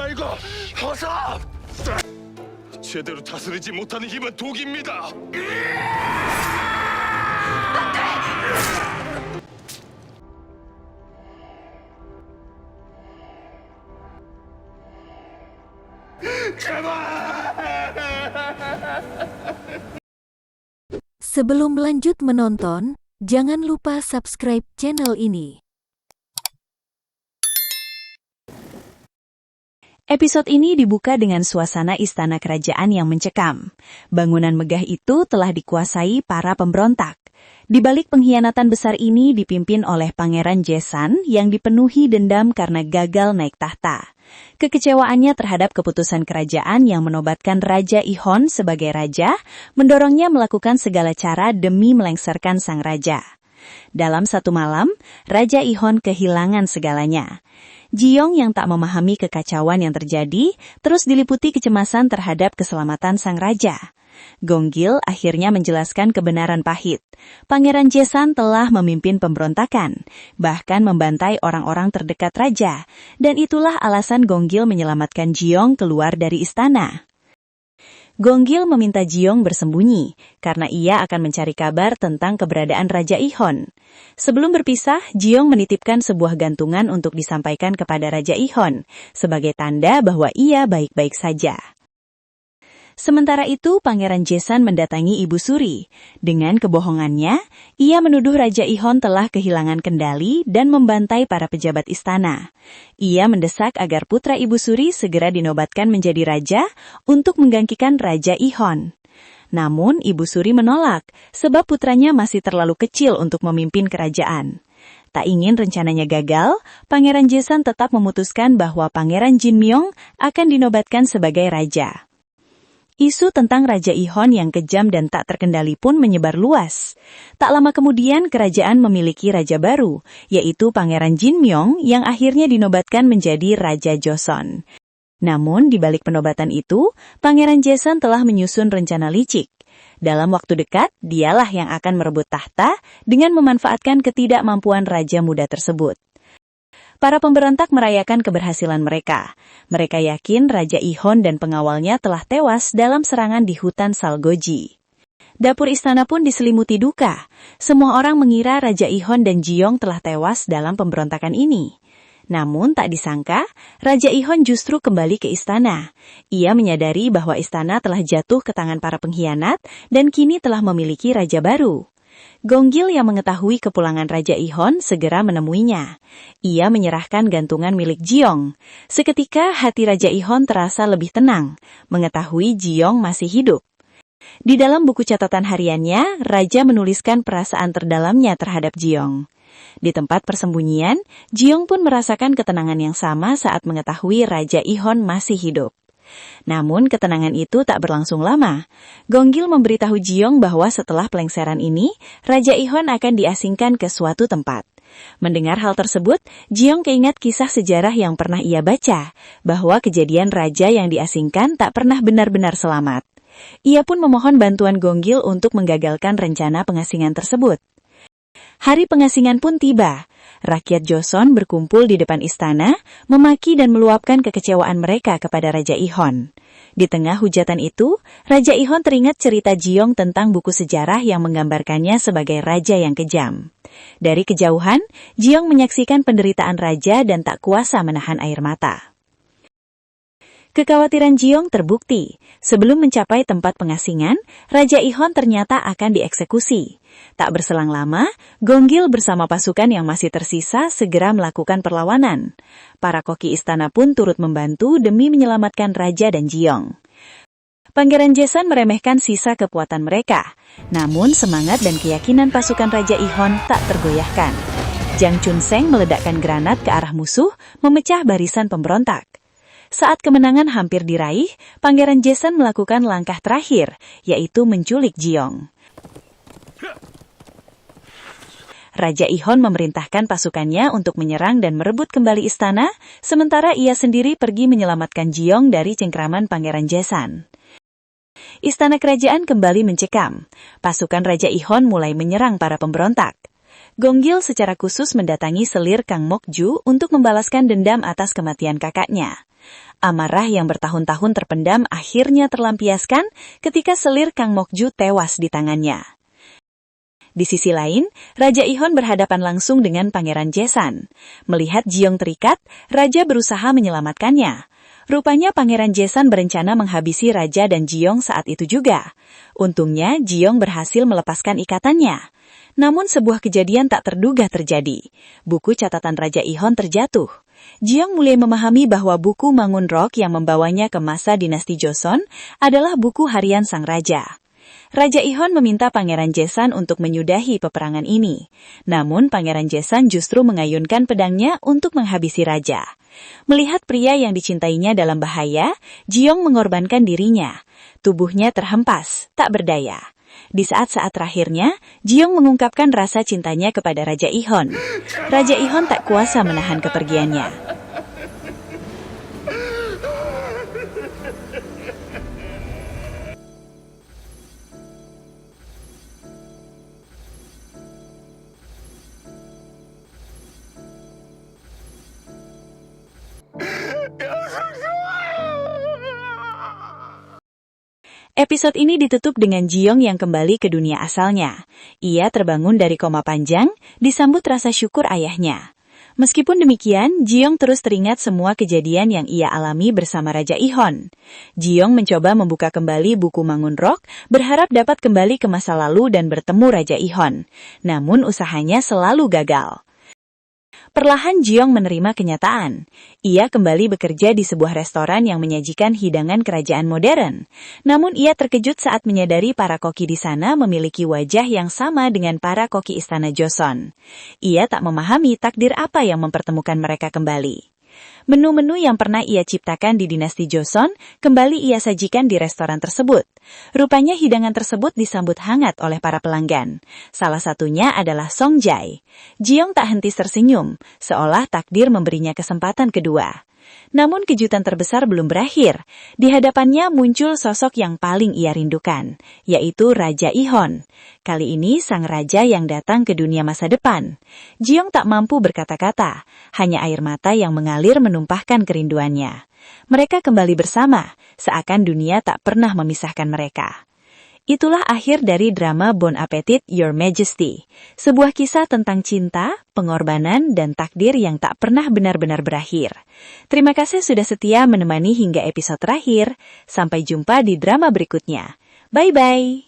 말고 어서! 제대로 다스리지 못하는 힘은 독입니다. Sebelum lanjut menonton, jangan lupa subscribe channel ini. Episode ini dibuka dengan suasana istana kerajaan yang mencekam. Bangunan megah itu telah dikuasai para pemberontak. Di balik pengkhianatan besar ini dipimpin oleh Pangeran Jesan yang dipenuhi dendam karena gagal naik tahta. Kekecewaannya terhadap keputusan kerajaan yang menobatkan Raja Ihon sebagai raja, mendorongnya melakukan segala cara demi melengsarkan sang raja. Dalam satu malam, Raja Ihon kehilangan segalanya. Jiyong yang tak memahami kekacauan yang terjadi, terus diliputi kecemasan terhadap keselamatan sang raja. Gonggil akhirnya menjelaskan kebenaran pahit. Pangeran Jesan telah memimpin pemberontakan, bahkan membantai orang-orang terdekat raja, dan itulah alasan Gonggil menyelamatkan Jiyong keluar dari istana. Gonggil meminta Jiyong bersembunyi, karena ia akan mencari kabar tentang keberadaan Raja Ihon. Sebelum berpisah, Jiyong menitipkan sebuah gantungan untuk disampaikan kepada Raja Ihon, sebagai tanda bahwa ia baik-baik saja. Sementara itu, Pangeran Jesan mendatangi Ibu Suri. Dengan kebohongannya, ia menuduh Raja Ihon telah kehilangan kendali dan membantai para pejabat istana. Ia mendesak agar putra Ibu Suri segera dinobatkan menjadi raja untuk menggantikan Raja Ihon. Namun, Ibu Suri menolak, sebab putranya masih terlalu kecil untuk memimpin kerajaan. Tak ingin rencananya gagal, Pangeran Jesan tetap memutuskan bahwa Pangeran Jinmyong akan dinobatkan sebagai raja. Isu tentang Raja Ihon yang kejam dan tak terkendali pun menyebar luas. Tak lama kemudian kerajaan memiliki raja baru, yaitu Pangeran Jinmyong yang akhirnya dinobatkan menjadi Raja Joseon. Namun di balik penobatan itu, Pangeran Jesan telah menyusun rencana licik. Dalam waktu dekat, dialah yang akan merebut tahta dengan memanfaatkan ketidakmampuan raja muda tersebut. Para pemberontak merayakan keberhasilan mereka. Mereka yakin Raja Ihon dan pengawalnya telah tewas dalam serangan di hutan Salgoji. Dapur istana pun diselimuti duka. Semua orang mengira Raja Ihon dan Jiyong telah tewas dalam pemberontakan ini. Namun tak disangka, Raja Ihon justru kembali ke istana. Ia menyadari bahwa istana telah jatuh ke tangan para pengkhianat dan kini telah memiliki raja baru. Gonggil yang mengetahui kepulangan Raja Ihon segera menemuinya. Ia menyerahkan gantungan milik Jiyong. Seketika hati Raja Ihon terasa lebih tenang, mengetahui Jiyong masih hidup. Di dalam buku catatan hariannya, Raja menuliskan perasaan terdalamnya terhadap Jiyong. Di tempat persembunyian, Jiyong pun merasakan ketenangan yang sama saat mengetahui Raja Ihon masih hidup. Namun ketenangan itu tak berlangsung lama. Gonggil memberitahu Jiyong bahwa setelah pelengseran ini, Raja Ihon akan diasingkan ke suatu tempat. Mendengar hal tersebut, Jiyong keingat kisah sejarah yang pernah ia baca, bahwa kejadian raja yang diasingkan tak pernah benar-benar selamat. Ia pun memohon bantuan Gonggil untuk menggagalkan rencana pengasingan tersebut. Hari pengasingan pun tiba. Rakyat Joseon berkumpul di depan istana, memaki dan meluapkan kekecewaan mereka kepada Raja Ihon. Di tengah hujatan itu, Raja Ihon teringat cerita Jiyong tentang buku sejarah yang menggambarkannya sebagai raja yang kejam. Dari kejauhan, Jiyong menyaksikan penderitaan raja dan tak kuasa menahan air mata. Kekhawatiran Jiyong terbukti. Sebelum mencapai tempat pengasingan, Raja Ihon ternyata akan dieksekusi. Tak berselang lama, Gonggil bersama pasukan yang masih tersisa segera melakukan perlawanan. Para koki istana pun turut membantu demi menyelamatkan Raja dan Jiyong. Pangeran Jesan meremehkan sisa kekuatan mereka. Namun semangat dan keyakinan pasukan Raja Ihon tak tergoyahkan. Jang Chunseng meledakkan granat ke arah musuh, memecah barisan pemberontak. Saat kemenangan hampir diraih, Pangeran Jesan melakukan langkah terakhir, yaitu menculik Jiyong. Raja Ihon memerintahkan pasukannya untuk menyerang dan merebut kembali istana, sementara ia sendiri pergi menyelamatkan Jiyong dari cengkraman Pangeran Jesan. Istana kerajaan kembali mencekam. Pasukan Raja Ihon mulai menyerang para pemberontak. Gonggil secara khusus mendatangi selir Kang Mokju untuk membalaskan dendam atas kematian kakaknya. Amarah yang bertahun-tahun terpendam akhirnya terlampiaskan ketika selir Kang Mokju tewas di tangannya. Di sisi lain, Raja Ihon berhadapan langsung dengan Pangeran Jesan. Melihat Jiong terikat, Raja berusaha menyelamatkannya. Rupanya Pangeran Jesan berencana menghabisi Raja dan Jiong saat itu juga. Untungnya, Jiong berhasil melepaskan ikatannya. Namun sebuah kejadian tak terduga terjadi. Buku catatan Raja Ihon terjatuh. Jiong mulai memahami bahwa buku Mangun Rock yang membawanya ke masa dinasti Joseon adalah buku harian sang raja. Raja Ihon meminta Pangeran Jesan untuk menyudahi peperangan ini. Namun Pangeran Jesan justru mengayunkan pedangnya untuk menghabisi raja. Melihat pria yang dicintainya dalam bahaya, Jiong mengorbankan dirinya. Tubuhnya terhempas, tak berdaya. Di saat-saat terakhirnya, Jiong mengungkapkan rasa cintanya kepada Raja Ihon. Raja Ihon tak kuasa menahan kepergiannya. Episode ini ditutup dengan Jiong yang kembali ke dunia asalnya. Ia terbangun dari koma panjang, disambut rasa syukur ayahnya. Meskipun demikian, Jiong terus teringat semua kejadian yang ia alami bersama Raja Ihon. Jiong mencoba membuka kembali buku Mangun Rock, berharap dapat kembali ke masa lalu dan bertemu Raja Ihon. Namun usahanya selalu gagal. Perlahan Jiong menerima kenyataan. Ia kembali bekerja di sebuah restoran yang menyajikan hidangan kerajaan modern. Namun ia terkejut saat menyadari para koki di sana memiliki wajah yang sama dengan para koki istana Joseon. Ia tak memahami takdir apa yang mempertemukan mereka kembali. Menu-menu yang pernah ia ciptakan di dinasti Joseon kembali ia sajikan di restoran tersebut. Rupanya hidangan tersebut disambut hangat oleh para pelanggan. Salah satunya adalah Songjai. Jiong tak henti tersenyum, seolah takdir memberinya kesempatan kedua. Namun kejutan terbesar belum berakhir. Di hadapannya muncul sosok yang paling ia rindukan, yaitu Raja Ihon. Kali ini sang raja yang datang ke dunia masa depan. Jiong tak mampu berkata-kata, hanya air mata yang mengalir menumpahkan kerinduannya. Mereka kembali bersama, seakan dunia tak pernah memisahkan mereka. Itulah akhir dari drama Bon Appetit, Your Majesty. Sebuah kisah tentang cinta, pengorbanan, dan takdir yang tak pernah benar-benar berakhir. Terima kasih sudah setia menemani hingga episode terakhir. Sampai jumpa di drama berikutnya. Bye-bye!